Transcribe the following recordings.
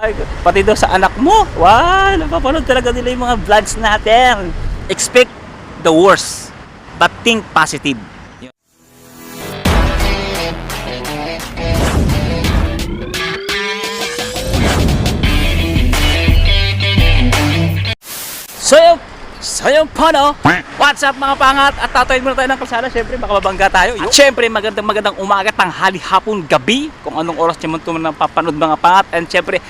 Ay, pati daw sa anak mo. Wow, napapanood talaga nila yung mga vlogs natin. Expect the worst, but think positive. So yung paano? What's up mga pangat? At tatayin muna tayo ng kalsada. Siyempre makababangga tayo. At siyempre magandang umaga, tanghali, hapon, gabi. Kung anong oras nyo man napapanood mga pangat. And siyempre,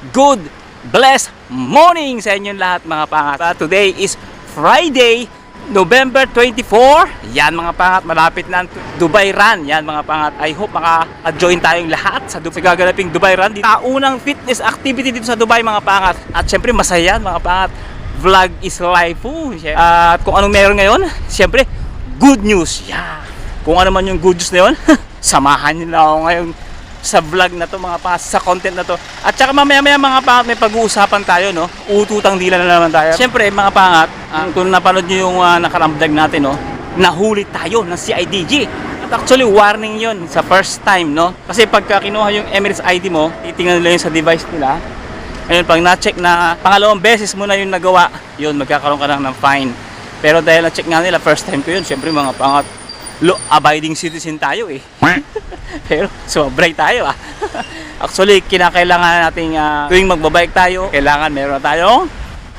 good, blessed morning sa inyong lahat mga pangat. Today is Friday, November 24. Yan mga pangat, malapit na ang Dubai Run. Yan mga pangat, I hope maka-join tayong lahat sa gaganaping Dubai Run. Taunang fitness activity dito sa Dubai mga pangat. At siyempre masaya mga pangat. Vlog is life po. At kung anong meron ngayon, siyempre, good news. Yeah. Kung ano man yung good news na yun, samahan nyo na ako ngayon sa vlog na to mga pangat, sa content na to. At saka mamaya mga pangat, may pag-uusapan tayo, no? Ututang dila na naman tayo. Siyempre mga pangat, kung napanood nyo yung nakarang vlog natin, no? Nahuli tayo ng CIDG. At actually, warning yun sa first time, no? Kasi pagka kinuha yung Emirates ID mo, titingnan nila yun sa device nila. Ayun, pag na-check na pangalawang beses mo na yung nagawa, yun, magkakaroon ka ng fine. Pero dahil na-check nga nila, first time ko yun, syempre mga pangat, law-abiding citizen tayo eh. Pero sobray tayo ah. Actually, kinakailangan nating tuwing magbabike tayo, kailangan meron na tayong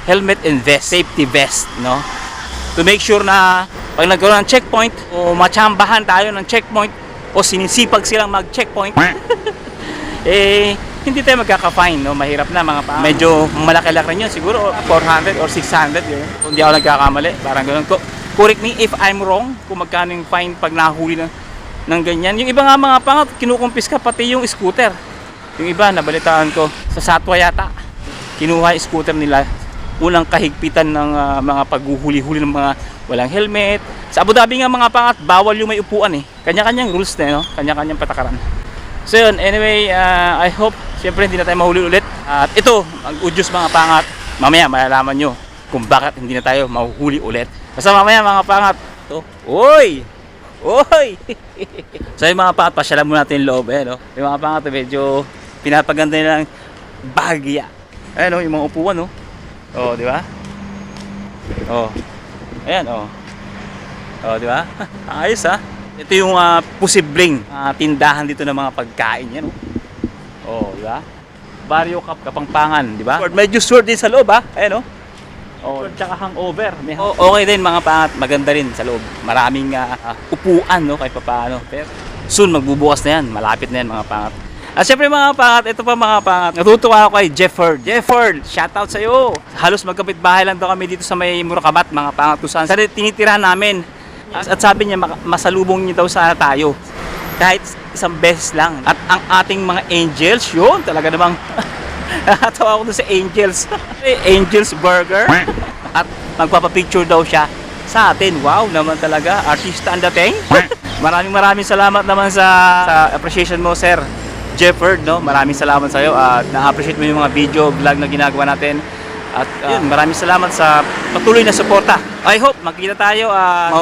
helmet and vest, safety vest, no? To make sure na pag nagkaroon ng checkpoint, o matsambahan tayo ng checkpoint, o sinisipag silang mag-checkpoint, hindi tayo magkaka-fine, no? Mahirap na mga pa. Medyo malaki-laki rin yun, siguro 400 or 600 yun. Kung di ako nagkakamali, parang ganoon. Correct me if I'm wrong, kung magkano yung fine pag nahuli ng ganyan. Yung iba nga mga pangat, kinukumpis ka pati yung scooter. Yung iba, nabalitaan ko, sa Satwa yata, kinuha yung scooter nila. Unang kahigpitan ng mga paghuhuli-huli ng mga walang helmet. Sa Abu Dhabi nga mga pangat, bawal yung may upuan eh. Kanya-kanyang rules na, no? Kanya-kanyang patakaran. So yun, anyway, I hope siyempre hindi na tayo mahuli ulit. At ito, ang good news mga pangat, mamaya malalaman nyo kung bakit hindi na tayo mahuhuli ulit. Basta mamaya mga pangat, ito, oy! Oy! So yung mga pangat, pasyalan muna natin yung loob, no? Yung mga pangat, medyo pinapaganda nila ng bagya. Ayan, no? Yung mga upuan, no? Oh, di ba? Oh, ayan, oh. Oh, di ba? Ayos, ha? Ito yung posibleng tindahan dito ng mga pagkain yan, oh, di ba? Barrio Kapampangan, di ba? Medyo short din sa loob, ha? Ayan, oh, tsaka hangover. Okay din mga pangat, maganda rin sa loob. Maraming upuan, no, kahit papaano. Pero soon magbubukas na yan, malapit na yan mga pangat. At syempre mga pangat, ito pa mga pangat. Natutuwa ako kay Jefford. Jefford, shoutout sa iyo. Halos magkapit-bahay lang daw kami dito sa may Murakabat mga pangat. Kung saan tinitirahan namin. At sabi niya, masalubong niya daw sana tayo. Kahit isang beses lang. At ang ating mga angels, yun, talaga namang nakatawa ako doon sa angels. Angels Burger. At magpapapicture daw siya sa atin. Wow, naman talaga. Artista ang dating. Maraming salamat naman sa appreciation mo, Sir Jefford, no? Maraming salamat sa iyo at na-appreciate mo yung mga video, vlog na ginagawa natin. At yun, maraming salamat sa patuloy na suporta. I hope magkita tayo,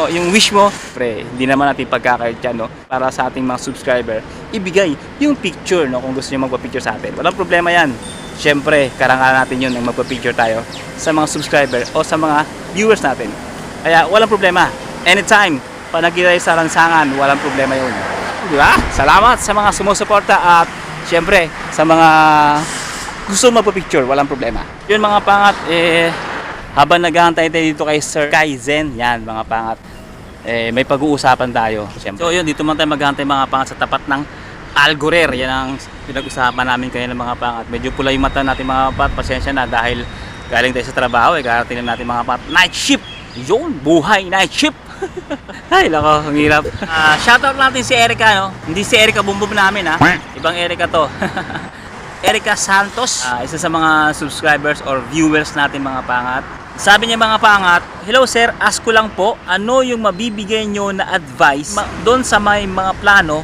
yung wish mo, pre, hindi naman natin pagkakait yan, no? Para sa ating mga subscriber, ibigay yung picture, no? Kung gusto niyo magpa-picture sa atin. Walang problema yan. Siyempre, karangalan natin yun ang magpa-picture tayo sa mga subscriber o sa mga viewers natin. Kaya walang problema. Anytime, pag nagkita tayo sa lansangan, walang problema yun. Di ba? Salamat sa mga sumusuporta at siyempre, sa mga gusto magpa-picture, walang problema. Yun mga pangat, habang naghahantay tayo dito kay Sir Kaizen, yan mga pangat, may pag-uusapan tayo. Siyempre. So yun, dito man tayo maghahantay mga pangat sa tapat ng Al Ghurair. Yan ang pinag-usapan namin kanina mga pangat. Medyo pula yung mata natin mga pangat, pasensya na dahil galing tayo sa trabaho, karating natin mga pangat. Night shift! Yun, buhay, night shift! Ay, lako, ang hirap. Shoutout natin si Erica, no? Hindi si Erica Bumbum namin, ha? Ibang Erica to. Erica Santos, isa sa mga subscribers or viewers natin mga pangat. Sabi niya mga pangat, hello sir, ask ko lang po, ano yung mabibigay nyo na advice doon sa may mga plano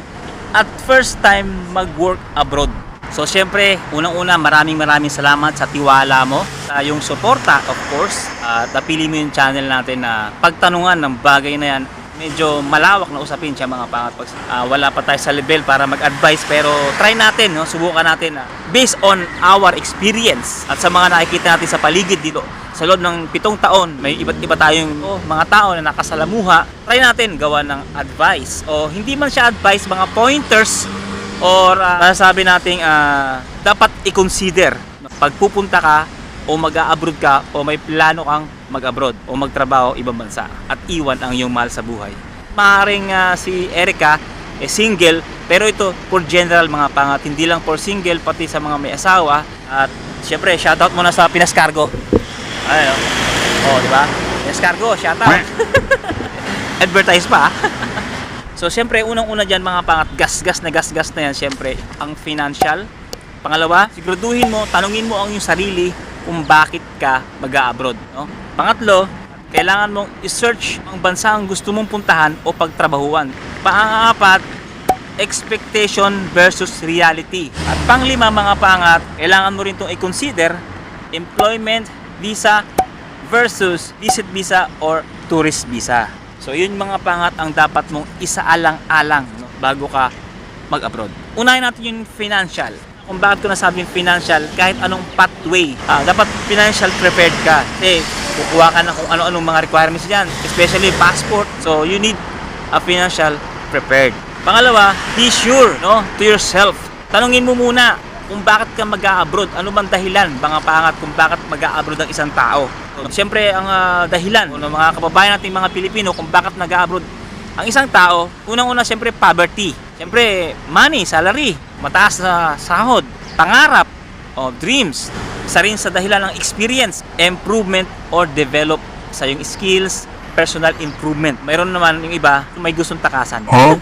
at first time mag-work abroad? So syempre, unang-una maraming salamat sa tiwala mo, sa yung suporta of course, at napili mo yung channel natin na pagtanungan ng bagay na yan medyo malawak na usapin siya mga pangat. Wala pa tayo sa level para mag-advise, pero try natin, no? Subukan natin based on our experience at sa mga nakikita natin sa paligid dito. Sa loob ng 7 taon, may iba't iba tayong mga tao na nakasalamuha. Try natin gawa ng advice, o hindi man siya advice, mga pointers, or masasabi nating dapat i-consider pag pupunta ka o mag-a-abroad ka o may plano kang mag-abroad o magtrabaho ibang bansa at iwan ang iyong mahal sa buhay. Maaaring si Erica single, pero ito for general mga pangat, hindi lang for single, pati sa mga may asawa. At syempre shoutout muna sa Pinas Cargo. Ayun. Di ba? Pinas Cargo, shoutout. Advertise pa. So syempre unang-una diyan mga pangat, gas na yan syempre ang financial. Pangalawa, siguraduhin mo, tanungin mo ang iyong sarili kung bakit ka mag-a-abroad, no? Pangatlo, kailangan mong i-search ang bansa ang gusto mong puntahan o pagtrabahuan. Pang-apat, expectation versus reality. At panglima mga pangat, kailangan mo rin itong i-consider employment visa versus visit visa or tourist visa. So yun mga pangat ang dapat mong isaalang-alang, no, bago ka mag-abroad. Unahin natin yung financial. Kung bakit ko nasabing financial, kahit anong pathway, dapat financial prepared ka. Kasi kukuha ka na kung ano-anong mga requirements dyan, especially passport. So you need a financial prepared. Pangalawa, be sure, no, to yourself. Tanungin mo muna kung bakit ka mag-a-abroad. Ano bang dahilan, mga pangat, kung bakit mag-a-abroad ang isang tao. So, siyempre, ang dahilan ng mga kababayan nating mga Pilipino kung bakit nag-a-abroad ang isang tao, unang-una siyempre poverty. Siyempre, money, salary, mataas na sahod, pangarap, o dreams. Isa rin sa dahilan ng experience, improvement or develop sa yung skills, personal improvement. Mayroon naman yung iba, may gustong takasan. Huh?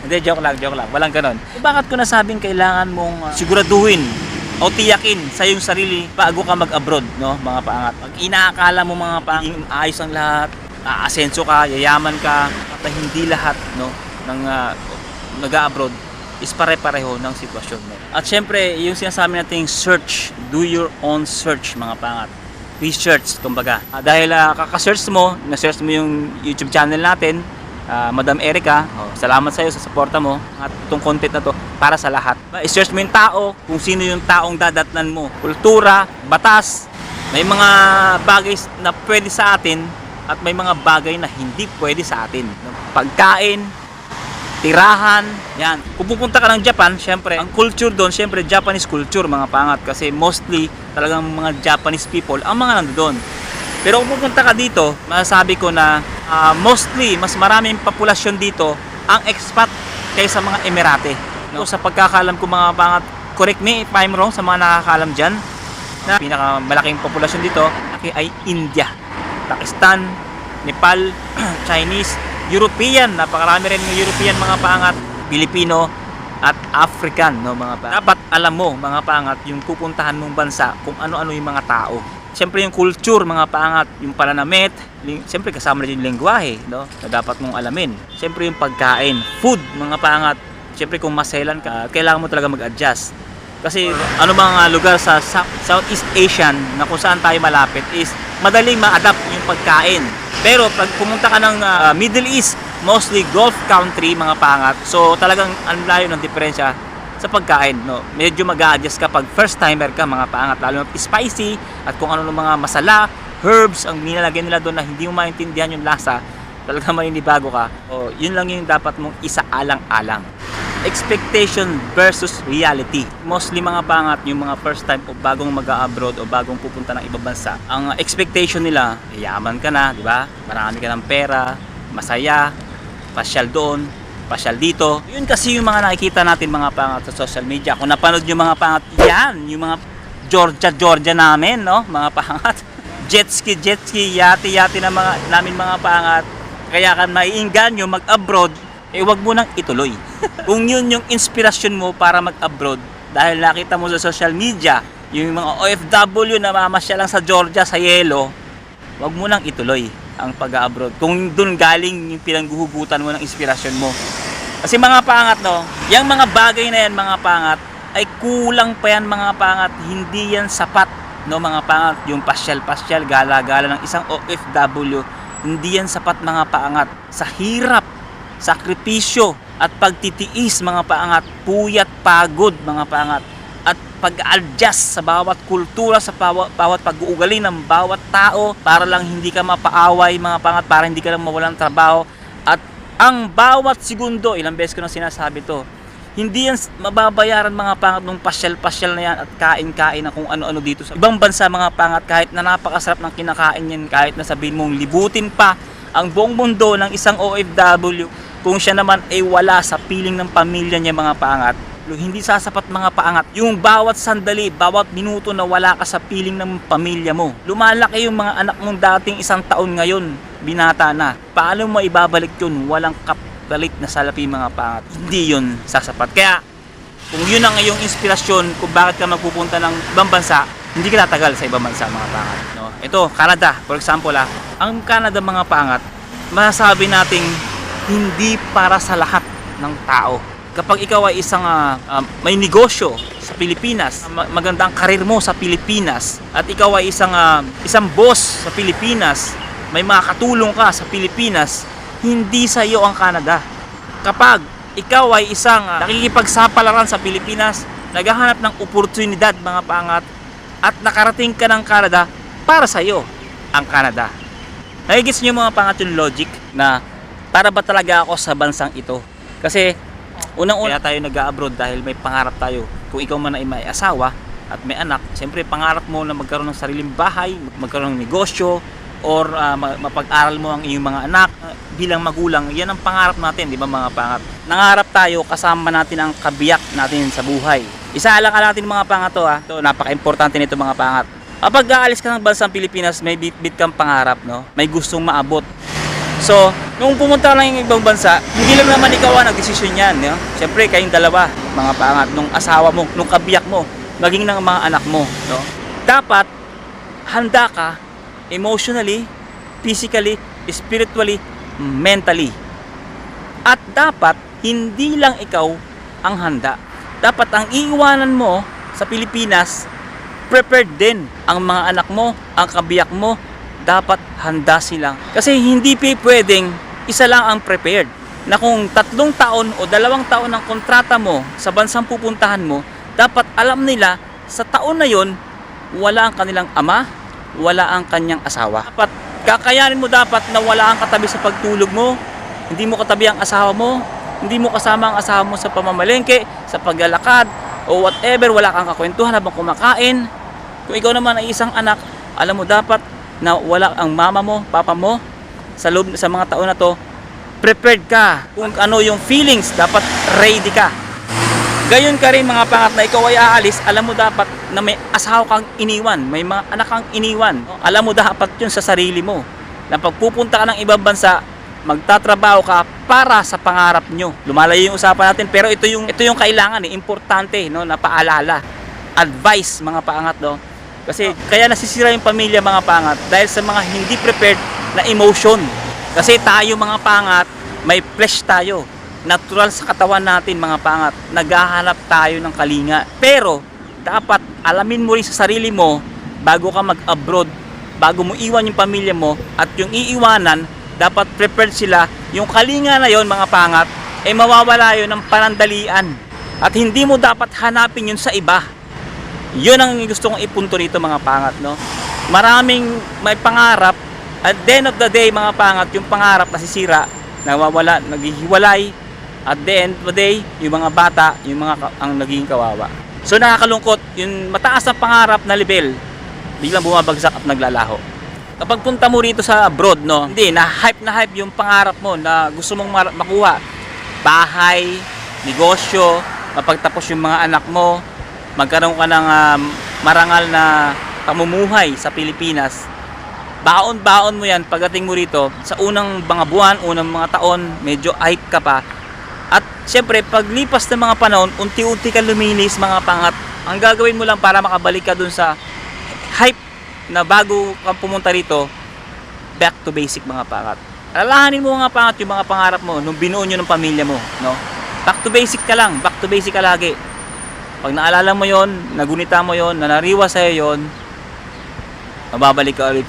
Hindi, joke lang. Walang ganon. Bakit ko nasabing kailangan mong siguraduhin o tiyakin sa yung sarili bago ka mag-abroad, no, mga paangat. Pag inaakala mo mga paangat, ayos ang lahat, aasenso ka, yayaman ka, at hindi lahat, no, ng nag-a-abroad is pare-pareho ng sitwasyon mo. At syempre, yung sinasabi nating search, do your own search mga pangat. Research, kumbaga. Dahil kaka-search mo, na-search mo yung YouTube channel natin, Madam Erica, salamat sa iyo sa suporta mo at itong content na to para sa lahat. I-search mo yung tao, kung sino yung taong dadatnan mo. Kultura, batas, may mga bagay na pwede sa atin at may mga bagay na hindi pwede sa atin. Pagkain, tirahan, yan. Kung pupunta ka ng Japan, syempre, ang culture doon, syempre, Japanese culture, mga pangat. Kasi mostly, talagang mga Japanese people, ang mga nandoon. Pero kung pupunta ka dito, masasabi ko na mostly, mas maraming populasyon dito, ang expat kaysa mga Emirate. No? Sa pagkakalam ko mga pangat, correct me if I'm wrong sa mga nakakalam dyan, na pinakamalaking populasyon dito ay India, Pakistan, Nepal, Chinese, European, napakarami rin ng European mga pangat, Pilipino at African, no, mga pangat. Dapat alam mo mga pangat yung pupuntahan mong bansa kung ano-ano yung mga tao. Siyempre yung culture mga pangat, yung pananamit, siyempre kasama rin yung lengguwahe, no, na dapat mong alamin. Siyempre yung pagkain, food mga pangat. Siyempre kung maselan ka, kailangan mo talaga mag-adjust. Kasi ano mga lugar sa Southeast Asian na kung saan tayo malapit is madaling ma-adapt yung pagkain. Pero pag pumunta ka ng Middle East, mostly Gulf country mga pangat, so talagang ang layo ng diferensya sa pagkain, no. Medyo mag-a-adjust ka pag first timer ka mga pangat, lalo na spicy at kung ano ng mga masala, herbs ang nilalagay nila doon na hindi mo maintindihan yung lasa, talaga maninibago ka. O yun lang yung dapat mong isaalang-alang. Expectation versus reality. Mostly mga pangat, yung mga first time o bagong mag-a-abroad o bagong pupunta ng ibang bansa, ang expectation nila, yaman ka na, di ba? Marami ka ng pera, masaya, pasyal doon, pasyal dito. Yun kasi yung mga nakikita natin mga pangat sa social media. Kung napanood yung mga pangat, yan, yung mga Georgia namin, no? Mga pangat. Jet ski, yati na namin mga pangat. Kaya kan maiinganyo mag-abroad, wag mo nang ituloy. Kung yun yung inspirasyon mo para mag-abroad, dahil nakita mo sa social media, yung mga OFW na mamasya lang sa Georgia, sa yelo, wag mo nang ituloy ang pag-abroad. Kung dun galing yung pinangguhugutan mo ng inspirasyon mo. Kasi mga pangat, no, yung mga bagay na yan, mga pangat, ay kulang pa yan, mga pangat. Hindi yan sapat, no, mga pangat. Yung pasyal, gala-gala ng isang OFW, Hindi yan sapat mga paangat. Sa hirap, sakripisyo at pagtitiis mga paangat, puyat pagod mga paangat, at pag-adjust sa bawat kultura, sa bawat pag-uugali ng bawat tao para lang hindi ka mapaaway mga paangat, para hindi ka lang mawalan ng trabaho. At ang bawat segundo, ilang beses ko na sinasabi to, hindi yan mababayaran mga pangat nung pasyal-pasyal na yan at kain-kain na kung ano-ano dito sa ibang bansa mga pangat, kahit na napakasarap ng kinakain yan, kahit na sabihin mong libutin pa ang buong mundo ng isang OFW, kung siya naman ay wala sa piling ng pamilya niya mga pangat, hindi sasapat mga paangat. Yung bawat sandali, bawat minuto na wala ka sa piling ng pamilya mo, lumalaki yung mga anak mong dating 1 taon ngayon, binata na. Paano mo ibabalik yun? Walang kapalit na salapi mga pangat. Hindi yun sasapat. Kaya kung yun ang iyong inspirasyon kung bakit ka magpupunta ng ibang bansa, hindi ka tatagal sa ibang bansa mga pangat, no? Ito, Canada, for example ang Canada mga pangat, masasabi nating hindi para sa lahat ng tao. Kapag ikaw ay isang may negosyo sa Pilipinas, magandang karir mo sa Pilipinas, at ikaw ay isang boss sa Pilipinas, may makakatulong ka sa Pilipinas, hindi sa iyo ang Canada. Kapag ikaw ay isang nakikipagsapalaran sa Pilipinas, naghahanap ng oportunidad mga pangat, at nakarating ka ng Canada, para sa iyo ang Canada. Nagigits niyo mga pangat yung logic na para ba talaga ako sa bansang ito? Kasi unang-una tayo nag-abroad dahil may pangarap tayo. Kung ikaw man ay may asawa at may anak, siyempre pangarap mo na magkaroon ng sariling bahay, magkaroon ng negosyo, or mapag-aral mo ang iyong mga anak bilang magulang. Yan ang pangarap natin, di ba mga pangat? Nangarap tayo kasama natin ang kabiyak natin sa buhay. Isaalang natin mga pangat to. Ito, napaka-importante nito mga pangat. Kapag aalis ka ng bansang Pilipinas, may bit kang pangarap, no? May gustong maabot. So, nung pumunta lang yung ibang bansa, hindi lang naman ikaw ang nagdesisyon yan. No? Siyempre, kayong dalawa, mga pangat, nung asawa mo, nung kabiyak mo, maging ng mga anak mo. No? Dapat, handa ka emotionally, physically, spiritually, mentally. At dapat, hindi lang ikaw ang handa. Dapat ang iiwanan mo sa Pilipinas, prepared din ang mga anak mo, ang kabiyak mo, dapat handa sila. Kasi hindi pwedeng isa lang ang prepared. Na kung 3 taon o 2 taon ang kontrata mo sa bansang pupuntahan mo, dapat alam nila sa taon na yon, wala ang kanilang ama, wala ang kanyang asawa. Dapat kakayanin mo dapat na wala ang katabi sa pagtulog mo, hindi mo katabi ang asawa mo, hindi mo kasama ang asawa mo sa pamamalengke, sa paglalakad, o whatever, wala kang kakwentuhan habang kumakain. Kung ikaw naman ay isang anak, alam mo dapat na wala ang mama mo, papa mo sa loob sa mga taon na to, prepared ka. Kung ano yung feelings, dapat ready ka. Gayon ka rin mga pangat na ikaw ay aalis, alam mo dapat na may asawa kang iniwan, may mga anak kang iniwan. Alam mo dapat yun sa sarili mo, na pagpupunta ka ng ibang bansa, magtatrabaho ka para sa pangarap nyo. Lumalayo yung usapan natin, pero ito yung kailangan, importante, no, na paalala. Advice mga pangat, no. Kasi kaya nasisira yung pamilya mga pangat dahil sa mga hindi prepared na emotion. Kasi tayo mga pangat, may flesh tayo. Natural sa katawan natin mga pangat. Naghahanap tayo ng kalinga. Pero dapat alamin mo rin sa sarili mo bago ka mag-abroad, bago mo iwan yung pamilya mo, at yung iiwanan, dapat prepared sila. Yung kalinga na yon mga pangat, mawawala yun ng panandalian. At hindi mo dapat hanapin yun sa iba. Yun ang gusto kong ipunto rito mga pangat, no? Maraming may pangarap, at the end of the day mga pangat, yung pangarap nasisira, nawawala, naghihiwalay, at the end of the day, yung mga bata, yung mga ang naging kawawa. So nakakalungkot, yung mataas na pangarap na level, biglang bumabagsak at naglalaho. Kapag punta mo rito sa abroad, no, hindi, na hype yung pangarap mo na gusto mong makuha. Bahay, negosyo, mapagtapos yung mga anak mo, magkaroon ka ng marangal na pamumuhay sa Pilipinas. Baon-baon mo yan pagdating mo rito. Sa unang mga buwan, unang mga taon, medyo hype ka pa. At syempre, paglipas ng mga panahon, unti-unti ka luminis mga pangat. Ang gagawin mo lang para makabalik ka dun sa hype na bago ka pumunta rito, back to basic mga pangat. Alalahanin mo mga pangat yung mga pangarap mo nung binuo nyo ng pamilya mo, no? Back to basic ka lang, back to basic ka lagi. Pag naalala mo yon, nagunita mo yon, nanariwa sa'yo yon, mababalik ka ulit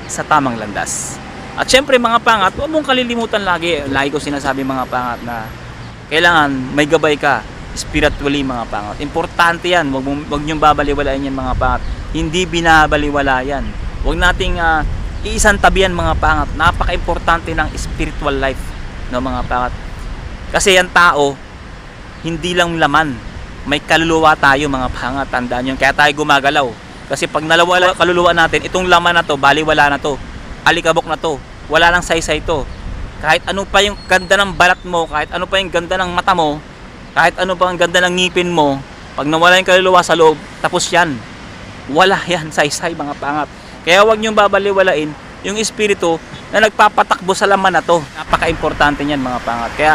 sa tamang landas. At syempre mga pangat, huwag mong kalilimutan lagi ko sinasabi mga pangat na kailangan may gabay ka spiritually mga pangat. Importante yan, huwag niyong babaliwalain yan mga pangat. Hindi binabaliwala yan. Huwag nating iisang tabihan mga pangat. Napaka-importante ng spiritual life, no mga pangat. Kasi yan tao, hindi lang laman, may kaluluwa tayo mga pangat. Tandaan yun, kaya tayo gumagalaw. Kasi pag nalawala kaluluwa natin, itong laman na to, baliwala na to, alikabok na to, wala lang saysay to. Kahit ano pa yung ganda ng balat mo, kahit ano pa yung ganda ng mata mo, kahit ano pa ang ganda ng ngipin mo, pag nawala yung kaluluwa sa loob, tapos yan. Wala yan saysay mga pangat. Kaya huwag niyong babaliwalain yung espiritu na nagpapatakbo sa laman na to. Napaka-importante niyan mga pangat. Kaya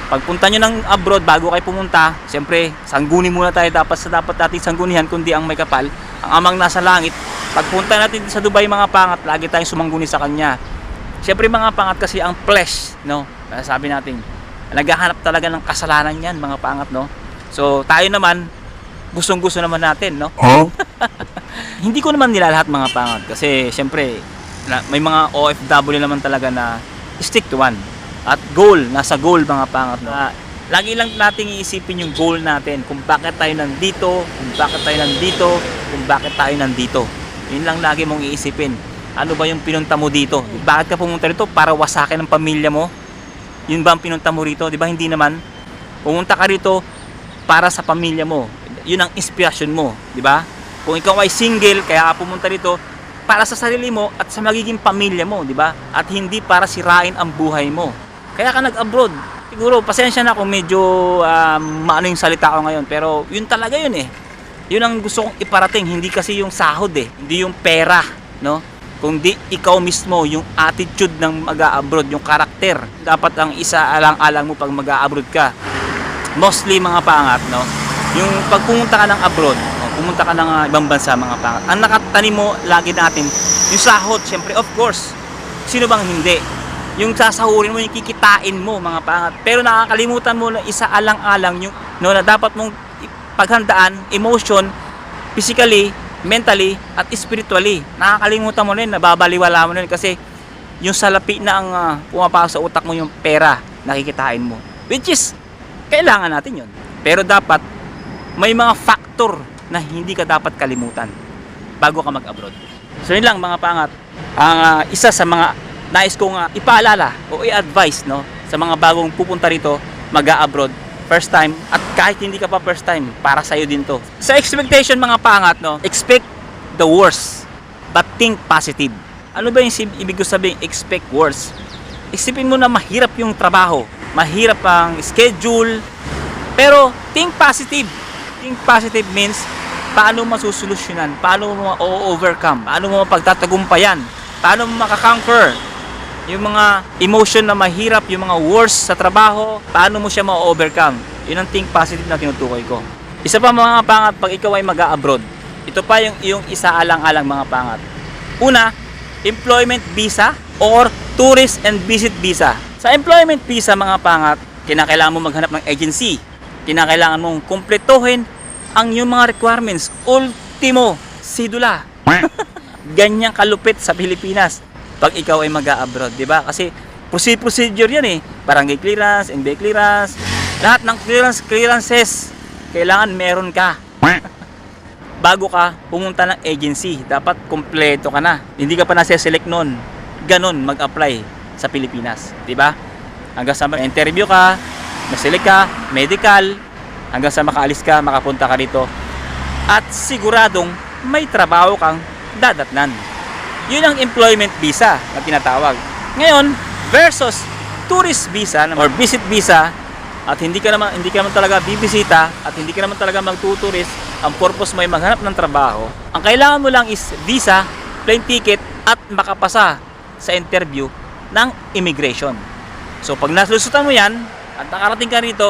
pagpunta nyo ng abroad, bago kayo pumunta, siyempre sangguni muna tayo. Dapat natin sanggunihan kundi ang may kapal, ang amang nasa langit. Pagpunta natin sa Dubai mga pangat, lagi tayong sumangguni sa kanya. Siyempre mga pangat, kasi ang flesh, no, sabi natin, naghahanap talaga ng kasalanan yan mga pangat, no. So tayo naman, gustong-gusto naman natin, no. Hindi ko naman nila lahat mga pangat, kasi siyempre may mga OFW naman talaga na stick to one. At goal, nasa goal mga pangat, no. Lagi lang nating iisipin yung goal natin, kung bakit tayo nandito, kung bakit tayo nandito, kung bakit tayo nandito. Yun lang lagi mong iisipin. Ano ba yung pinunta mo dito? Bakit ka pumunta rito? Para wasakin ang pamilya mo? Yun ba ang pinunta mo rito? Di ba hindi naman? Pumunta ka rito para sa pamilya mo. Yun ang inspirasyon mo, di ba? Kung ikaw ay single, kaya ka pumunta rito para sa sarili mo at sa magiging pamilya mo, di ba? At hindi para sirain ang buhay mo. Kaya ka nag-abroad. Siguro, pasensya na kung medyo maano yung salita ko ngayon, pero yun talaga yun eh. Yun ang gusto kong iparating, hindi kasi yung sahod eh, hindi yung pera, no? Kundi ikaw mismo, yung attitude ng mag-a-abroad, yung karakter. Dapat ang isa alang-alang mo pag mag-a-abroad ka. Mostly mga pangat, no? Yung pag pumunta ka ng abroad, pumunta ka ng ibang bansa mga pangat, ang nakatanim mo lagi natin, yung sahod, syempre, of course. Sino bang hindi? Yung sasahurin mo, yung kikitain mo mga pangat. Pero nakakalimutan mo na isa alang-alang yung no, na dapat mong paghandaan, emotion, physically, mentally, at spiritually. Nakakalimutan mo rin, nababaliwala mo rin kasi yung salapi na ang pumapasok sa utak mo yung pera, nakikitain mo. Which is, kailangan natin yun. Pero dapat, may mga factor na hindi ka dapat kalimutan bago ka mag-abroad. So yun lang mga pangat. Ang isa sa mga nais kong ipaalala o i-advise, no, sa mga bagong pupunta rito, mag-a-abroad, first time, at kahit hindi ka pa first time, para sa'yo din to. Sa expectation mga pangat, no, expect the worst, but think positive. Ano ba yung ibig ko sabihin, expect worst? Isipin mo na mahirap yung trabaho, mahirap ang schedule, pero think positive. Think positive means, paano mo masusolusyonan, paano mo ma-overcome, paano mo mapagtatagumpayan, paano mo makakonquer yung mga emotion na mahirap, yung mga worst sa trabaho, paano mo siya ma-overcome. Yun ang think positive na tinutukoy ko. Isa pa mga pangat, pag ikaw ay mag-a-abroad, ito pa yung isa alang-alang mga pangat. Una, employment visa or tourist and visit visa. Sa employment visa mga pangat, kinakailangan mo maghanap ng agency. Kinakailangan mong kumpletuhin ang yung mga requirements. Ultimo, sidula. Ganyang kalupit sa Pilipinas pag ikaw ay mag-a-abroad, di ba? Kasi procedure yan eh. Barangay clearance, NBI clearance, lahat ng clearances, kailangan meron ka. Bago ka pumunta ng agency, dapat kompleto ka na. Hindi ka pa nase-select noon. Ganon mag-apply sa Pilipinas, di ba? Hanggang sa mag-interview ka, na-select ka, medical, hanggang sa makaalis ka, makapunta ka dito. At siguradong may trabaho kang dadatnan. Yun ang employment visa na tinatawag. Ngayon, versus tourist visa or visit visa, at hindi ka naman talaga bibisita at hindi ka naman talaga magtuturist, ang purpose mo ay maghanap ng trabaho. Ang kailangan mo lang is visa, plane ticket, at makapasa sa interview ng immigration. So pag nasulusutan mo yan at nakarating ka rito,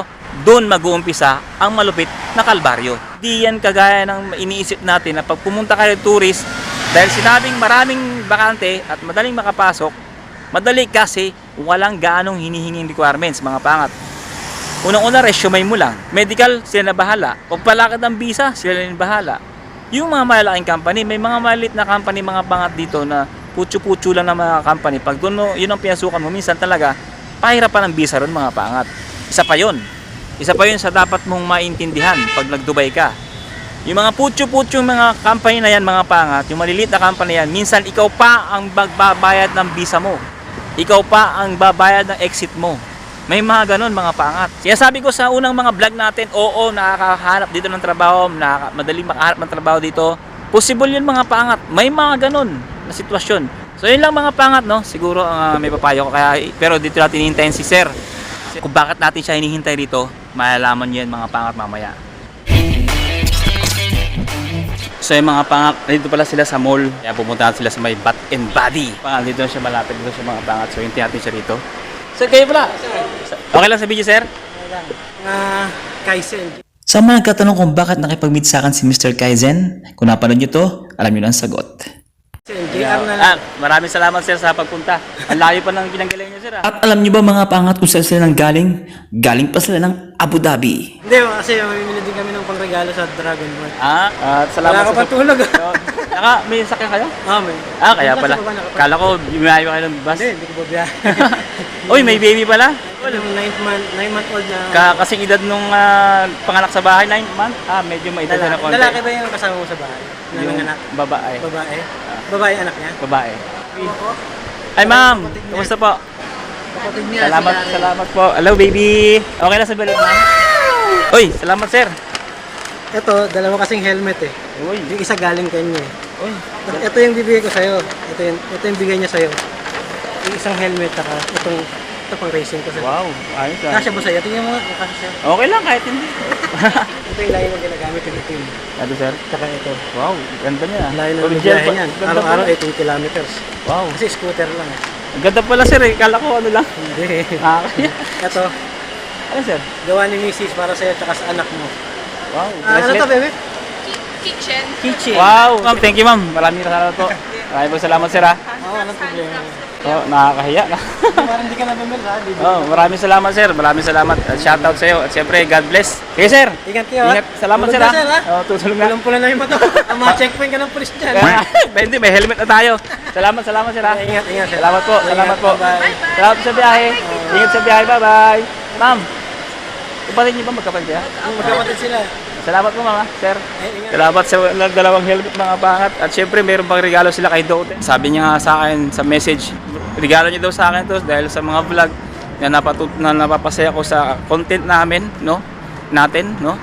doon mag-uumpisa ang malupit na kalbaryo. Di yan kagaya ng iniisip natin na pag pumunta kayo tourist, dahil sinabing maraming bakante at madaling makapasok, madali kasi walang gaanong hinihinging requirements mga pangat. Unang-una, resume mo lang. Medical, sila na bahala. Pagpalakad ng visa, sila na bahala. Yung mga malalaking company, may mga maliit na company mga pangat dito na putyo-putyo lang ng mga company. Pag doon mo, yun ang pinasukan mo, minsan talaga, pahirapan ang visa ron mga paangat. Isa pa yun sa dapat mong maintindihan pag nag-Dubai ka. Yung mga putyo-putyo mga company na yan mga paangat, yung maliliit na company yan, minsan ikaw pa ang magbabayad ng visa mo. Ikaw pa ang babayad ng exit mo. May mga ganun mga paangat. Kaya sabi ko sa unang mga vlog natin, oo, nakakahanap dito ng trabaho, madaling makahanap ng trabaho dito. Possible yun mga paangat. May mga ganun na sitwasyon. So yun lang mga paangat, no? Siguro may papayo ko. Pero dito natin hihintayin si Sir. Kung bakit natin siya hinihintay dito, malalaman nyo yan mga paangat mamaya. So yung mga pangat, dito pala sila sa mall. Kaya pumunta sila sa may Bath and Body. Dito na siya malapit, dito siya mga pangat. So hintayin natin siya dito. Sir, kayo pala. Okay lang sa video, sir? Okay lang. Kaizen. Sa mga nagkatanong kung bakit nakipag-meet sa akin si Mr. Kaizen, kung napanood nyo to, alam nyo na ang sagot. JR na lang. Maraming salamat sir sa pagpunta. Ang layo pa ng pinanggaling nyo sir. At alam nyo ba mga pangat kung saan sila nang galing? Galing pa sila ng Abu Dhabi. Hindi, kasi mamimili din kami ng pangregalo sa Dragon Ball. At salamat Wala ka pa tulog. may sakyan kayo? May. Kaya pala. Kala ko, bumayo kayo ng bus. Hindi ko ba biya. Uy, may baby pala. Wala, 9-month-old na. Kasing edad nung panganak sa bahay, 9 month. Medyo may edad na konti. Lalaki ba yung kasama mo sa bahay? Yung anak? babae. Babae? Babae anak niya? Babae. Ay ma'am, kumusta po? Kapatid niya. Salamat po. Hello baby. Okay na sa balon ma'am? Uy, salamat sir. Ito, dalawa kasing helmet eh. Uy. Yung isa galing kanya eh. Uy. Ito yung bibigay ko sa'yo. Ito yung bigay niya sa'yo. Yung isang helmet, ito pang racing ko sa'yo. Wow, ayos ah. Kasya ba sa'yo? Tingnan mo nga, kasya sa'yo. Okay lang kahit hindi. Ito yung layo na ginagamit yung itim. Ano sir? Tsaka ito. Wow, ganda niya. Layo na Original biyahe pa- niyan. ganda Araw-araw pala. 18 kilometers. Wow. Kasi scooter lang eh. Ang ganda pala sir eh. Kala ko ano lang. Hindi. Kaya. Ito, Ano sir? gawa ni Mrs. para sa'yo tsaka sa anak mo. Wow. Ano to, bebe? Kitchen. Kitchen. Wow. Ma'am, thank you ma'am. Maraming salamat po. Maraming po salamat sir ha. Oo, anong problema? Nakakahiya na. Parang hindi ka na bumil ha? Maraming salamat sir. Maraming salamat. At shoutout sa iyo. At siyempre, God bless. Okay sir. Ingat kayo ha? Ingat. Salamat Tulog sir na, ha. Tutulong na. Tulong pula na yung bato. Ang mga checkpoint ka ng polis dyan. Hindi, may helmet na tayo. Salamat sir ha. Ingat, ingat. Salamat po. Salamat po. Bye. Salamat sa biyahe. Ingat sa biyahe. Bye-bye. Ma'am, kapatid niyo ba magkapatid niya? Magkapatid sila. Salamat po mama, sir. Ingat. Salamat sa dalawang helmet mga pangat. At syempre, mayroon pang regalo sila kay Doten. Sabi niya nga sa akin sa message, regalo niya daw sa akin to dahil sa mga vlog na napapasaya ko sa content namin, no? Natin, no?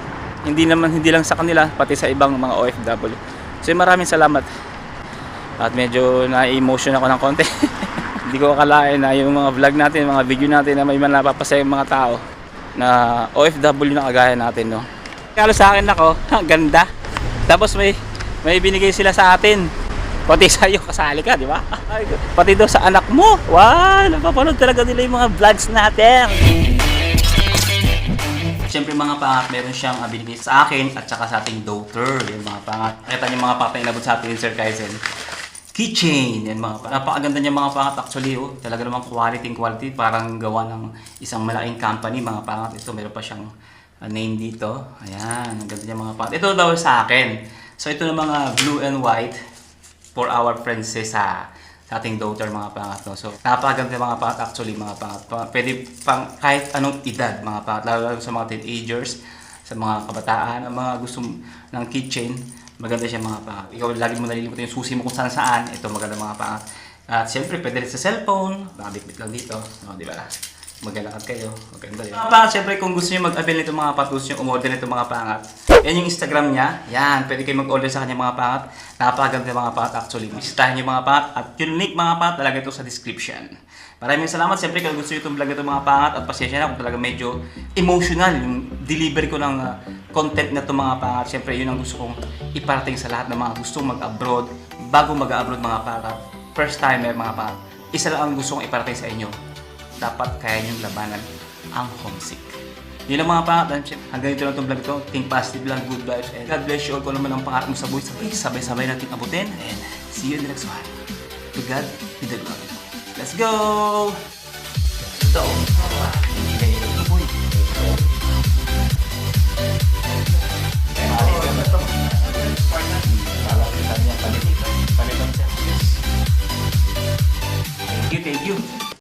Hindi lang sa kanila, pati sa ibang mga OFW. So maraming salamat. At medyo na-emotion ako ng konti. Hindi ko akalain na yung mga vlog natin, mga video natin na may napapasaya yung mga tao na OFW na kagaya natin, no? Regalo sa akin ako, ang ganda. Tapos may binigay sila sa atin. Pati sa iyo kasali ka, di ba? Pati daw sa anak mo. Wow, napapanood talaga nila yung mga vlogs natin. Siyempre mga pangat, meron siyang binigay sa akin at saka sa ating daughter. Yung mga pangat. Nakita niyo mga pangat na inabot sa atin ni Sir Kaizen. Keychain, yan mga pangat. Napakaganda niya mga pangat actually. Talaga namang quality. Parang gawa ng isang malaking company mga pangat. Ito meron pa siyang name dito. Ayan, ang ganda niya mga pangat. Ito daw sa akin. So ito na mga blue and white for our princess sa ating daughter mga pangat. No? So napakaganda mga pangat actually mga pangat. Pwede pang kahit anong edad mga pangat. Lalo sa mga teenagers, sa mga kabataan, ang mga gusto ng keychain. Maganda siya mga pangat. Ikaw lagi mo nalilimutan yung susi mo kung saan. Ito maganda mga pangat. At siyempre pwede rin sa cellphone. Nakabitbit lang dito. No, di ba? Maglalakad kayo. Maganda yun. Mga pangat, siyempre kung gusto nyo mag-avail nito mga patus nyo, umorder nito mga pangat. Yan yung Instagram niya. Yan, pwede kayo mag-order sa kanya mga pangat. Napakaganda mga pangat actually. Bisitahin nyo mga pangat. At yung link mga pangat, talaga ito sa description. Maraming salamat. Siyempre kung gusto nyo itong vlog ito mga pangat. At pasensya na kung talaga medyo emotional yung delivery ko ng content na ito mga pangat. Siyempre yun ang gusto kong iparating sa lahat ng mga gustong mag-abroad. Bago mag-abroad mga pangat. First timer mga pangat. Isa lang ang gusto kong iparating sa inyo. Dapat kaya niyong labanan ang homesick. Yun ang mga pangat. Hanggang dito lang itong vlog ito. Think positive lang, good vibes. And God bless you all. Kung naman ang pangarap mo sa buhay, sabay-sabay natin abutin. And see you in the next one. To God, be the glory. Let's go! So,